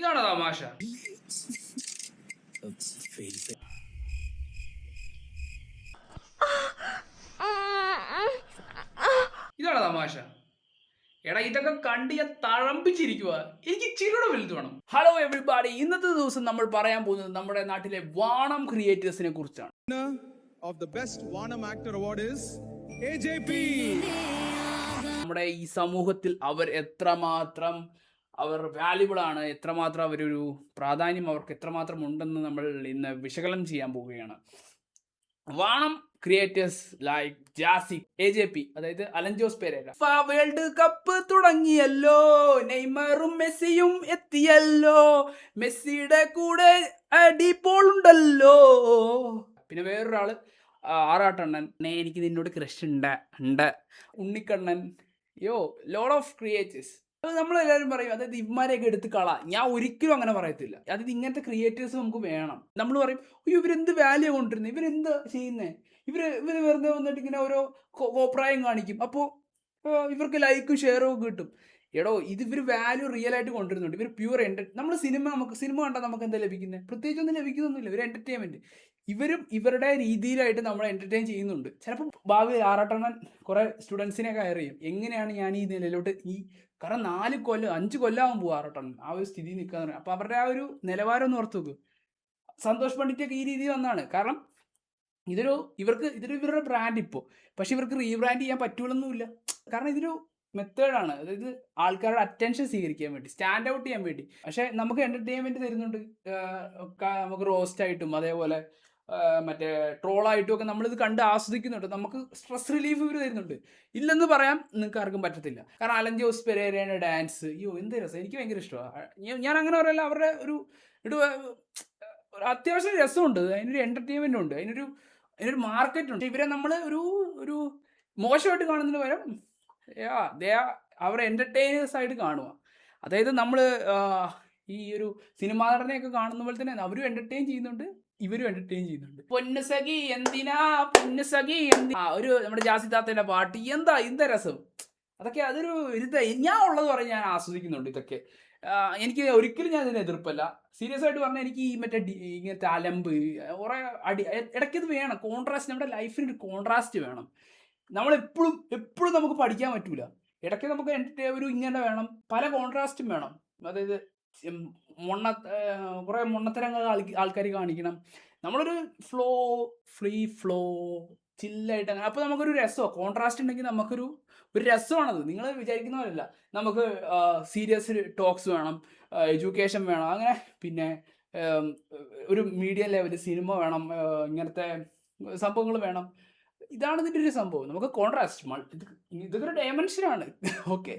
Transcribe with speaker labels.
Speaker 1: ഇതാണ് തമാശ. ഇതാണ് തമാശ. എടാ ഇതൊക്കെ കണ്ട് ഞാൻ തഴമ്പിച്ചിരിക്കുക. എനിക്ക് ചിരിയുടെ വലുത് വേണം. ഹലോ എവരിബാഡി, ഇന്നത്തെ ദിവസം നമ്മൾ പറയാൻ പോകുന്നത് നമ്മുടെ നാട്ടിലെ വാണം ക്രിയേറ്റേഴ്സിനെ കുറിച്ചാണ്.
Speaker 2: Of the best Varnam Actor Award is AJP.
Speaker 1: നമ്മുടെ ഈ സമൂഹത്തിൽ അവർ വാല്യുബിൾ ആണ്, എത്രമാത്രം അവരൊരു പ്രാധാന്യം അവർക്ക് എത്രമാത്രം ഉണ്ടെന്ന് നമ്മൾ ഇന്ന് വിശകലനം ചെയ്യാൻ പോവുകയാണ്. വാണം ക്രിയേറ്റേഴ്സ് ലൈക്ക് ജാസി, AJP, അതായത് അലൻ ജോസ് പെരേര. വേൾഡ് കപ്പ് തുടങ്ങിയല്ലോ, നെയ്മറും മെസ്സിയും എത്തിയല്ലോ, മെസ്സിയുടെ കൂടെ അടിപോൾ ഉണ്ടല്ലോ. പിന്നെ വേറൊരാള് ആറാട്ടണ്ണൻ, എനിക്ക് നിന്നോട് ക്രഷ് ഉണ്ട്. Unnikkannan, load of creators. അത് നമ്മളെല്ലാവരും പറയും, അതായത് ഇവന്മാരെയൊക്കെ എടുത്ത് കള. ഞാൻ ഒരിക്കലും അങ്ങനെ പറയത്തില്ല. അതായത് ഇങ്ങനത്തെ ക്രിയേറ്റേഴ്സ് നമുക്ക് വേണം. നമ്മൾ പറയും, അയ്യോ ഇവരെന്ത് വാല്യൂ കൊണ്ടിരുന്നത്, ഇവരെന്ത് ചെയ്യുന്നത്, ഇവർ വെറുതെ വന്നിട്ട് ഇങ്ങനെ ഓരോ കോപ്രായം കാണിക്കും, അപ്പോൾ ഇവർക്ക് ലൈക്കും ഷെയറും ഒക്കെ കിട്ടും. എടോ, ഇവർ വാല്യൂ റിയൽ ആയിട്ട് കൊണ്ടുവരുന്നുണ്ട്. ഇവർ പ്യൂർ നമ്മൾ സിനിമ കണ്ടാൽ നമുക്ക് എന്താ ലഭിക്കുന്നത്? പ്രത്യേകിച്ചൊന്നും ലഭിക്കുന്നൊന്നുമില്ല. ഒരു എൻ്റർടൈൻമെൻറ്റ്. ഇവരും ഇവരുടെ രീതിയിലായിട്ട് നമ്മളെ എൻ്റർടൈൻ ചെയ്യുന്നുണ്ട്. ചിലപ്പോൾ ഭാവിയിൽ ആറാട്ടണ്ണൻ കുറേ സ്റ്റുഡൻസിനെ ഹയർ ചെയ്യും. എങ്ങനെയാണ് ഞാൻ ഈ നിലയിലോട്ട് കാരണം 5 കൊല്ലമാകും പോകും ആറാട്ടണ്ണൻ ആ ഒരു സ്ഥിതി നിൽക്കാൻ തുടങ്ങി. അപ്പോൾ അവരുടെ ആ ഒരു നിലവാരം ഒന്ന് ഓർത്ത് നോക്കും. സന്തോഷ് പണ്ഡിറ്റൊക്കെ ഈ രീതിയിൽ വന്നാണ്. കാരണം ഇതൊരു ഇവരുടെ ബ്രാൻഡ് ഇപ്പോൾ. പക്ഷെ ഇവർക്ക് റീബ്രാൻഡ് ചെയ്യാൻ പറ്റുള്ളൊന്നുമില്ല. കാരണം ഇതൊരു മെത്തേഡാണ്. അതായത് ആൾക്കാരുടെ അറ്റൻഷൻ സ്വീകരിക്കാൻ വേണ്ടി, സ്റ്റാൻഡ് ഔട്ട് ചെയ്യാൻ വേണ്ടി. പക്ഷെ നമുക്ക് എൻ്റർടൈൻമെൻറ്റ് തരുന്നുണ്ട്. നമുക്ക് റോസ്റ്റ് ആയിട്ടും അതേപോലെ മറ്റേ ട്രോളായിട്ടും ഒക്കെ നമ്മളിത് കണ്ട് ആസ്വദിക്കുന്നുണ്ട്. നമുക്ക് സ്ട്രെസ് റിലീഫ് ഇവർ തരുന്നുണ്ട്. ഇല്ലെന്ന് പറയാൻ നിങ്ങൾക്ക് ആർക്കും പറ്റത്തില്ല. കാരണം അലൻ ജോസ് പെരേരയുടെ ഡാൻസ്, എന്ത് രസം, എനിക്ക് ഭയങ്കര ഇഷ്ടമാണ്. ഞാൻ അങ്ങനെ പറയല്ല, അവരുടെ ഒരു അത്യാവശ്യം രസമുണ്ട്, അതിനൊരു എൻ്റർടൈൻമെൻ്റ് ഉണ്ട്, അതിനൊരു മാർക്കറ്റ് ഉണ്ട്. ഇവരെ നമ്മൾ ഒരു മോശമായിട്ട് കാണുന്നതിന് പകരം അവരെ എൻ്റർടൈനേഴ്സ് ആയിട്ട് കാണുക. അതായത് നമ്മൾ ഈ ഒരു സിനിമാ നടനെയൊക്കെ കാണുന്ന പോലെ തന്നെ അവരും എൻ്റർടൈൻ ചെയ്യുന്നുണ്ട്, ഇവരും എൻ്റർടൈൻ ചെയ്യുന്നുണ്ട്. പൊന്നുസഖി എന്തിനാ ഒരു നമ്മുടെ ജാസി താത്തേൻ്റെ പാട്ട്, എന്താ രസം. അതൊക്കെ അതൊരു ഞാൻ ഉള്ളത് പറഞ്ഞ് ഞാൻ ആസ്വദിക്കുന്നുണ്ട്. ഇതൊക്കെ എനിക്ക് ഒരിക്കലും ഞാൻ ഇതിന് എതിർപ്പല്ല. സീരിയസ് ആയിട്ട് പറഞ്ഞാൽ എനിക്ക് ഈ മറ്റേ ഇങ്ങനത്തെ അലമ്പ് കുറേ ഇടയ്ക്ക് ഇത് വേണം. കോൺട്രാസ്റ്റ്, നമ്മുടെ ലൈഫിന് ഒരു കോൺട്രാസ്റ്റ് വേണം. എപ്പോഴും നമുക്ക് പഠിക്കാൻ പറ്റൂല. ഇടയ്ക്ക് നമുക്ക് ഒരു ഇങ്ങനെ വേണം, പല കോൺട്രാസ്റ്റും വേണം. അതായത് കുറേ മൊണ്ണത്തരങ്ങൾ ആൾക്കാർ കാണിക്കണം. നമ്മളൊരു ഫ്രീ ഫ്ലോ ചില്ലായിട്ട് അങ്ങനെ. അപ്പോൾ നമുക്കൊരു രസമാണ്. കോൺട്രാസ്റ്റ് ഉണ്ടെങ്കിൽ നമുക്കൊരു രസമാണത്. നിങ്ങൾ വിചാരിക്കുന്ന പോലെയല്ല. നമുക്ക് സീരിയസ് ടോക്സ് വേണം, എഡ്യൂക്കേഷൻ വേണം, അങ്ങനെ പിന്നെ ഒരു മീഡിയം ലെവൽ സിനിമ വേണം, ഇങ്ങനത്തെ സംഭവങ്ങൾ വേണം. ഇതാണ് ഇതിൻ്റെ ഒരു സംഭവം. നമുക്ക് കോൺട്രാസ്റ്റ്, ഇതൊക്കെ ഒരു ഡയമെൻഷനാണ്. ഓക്കെ,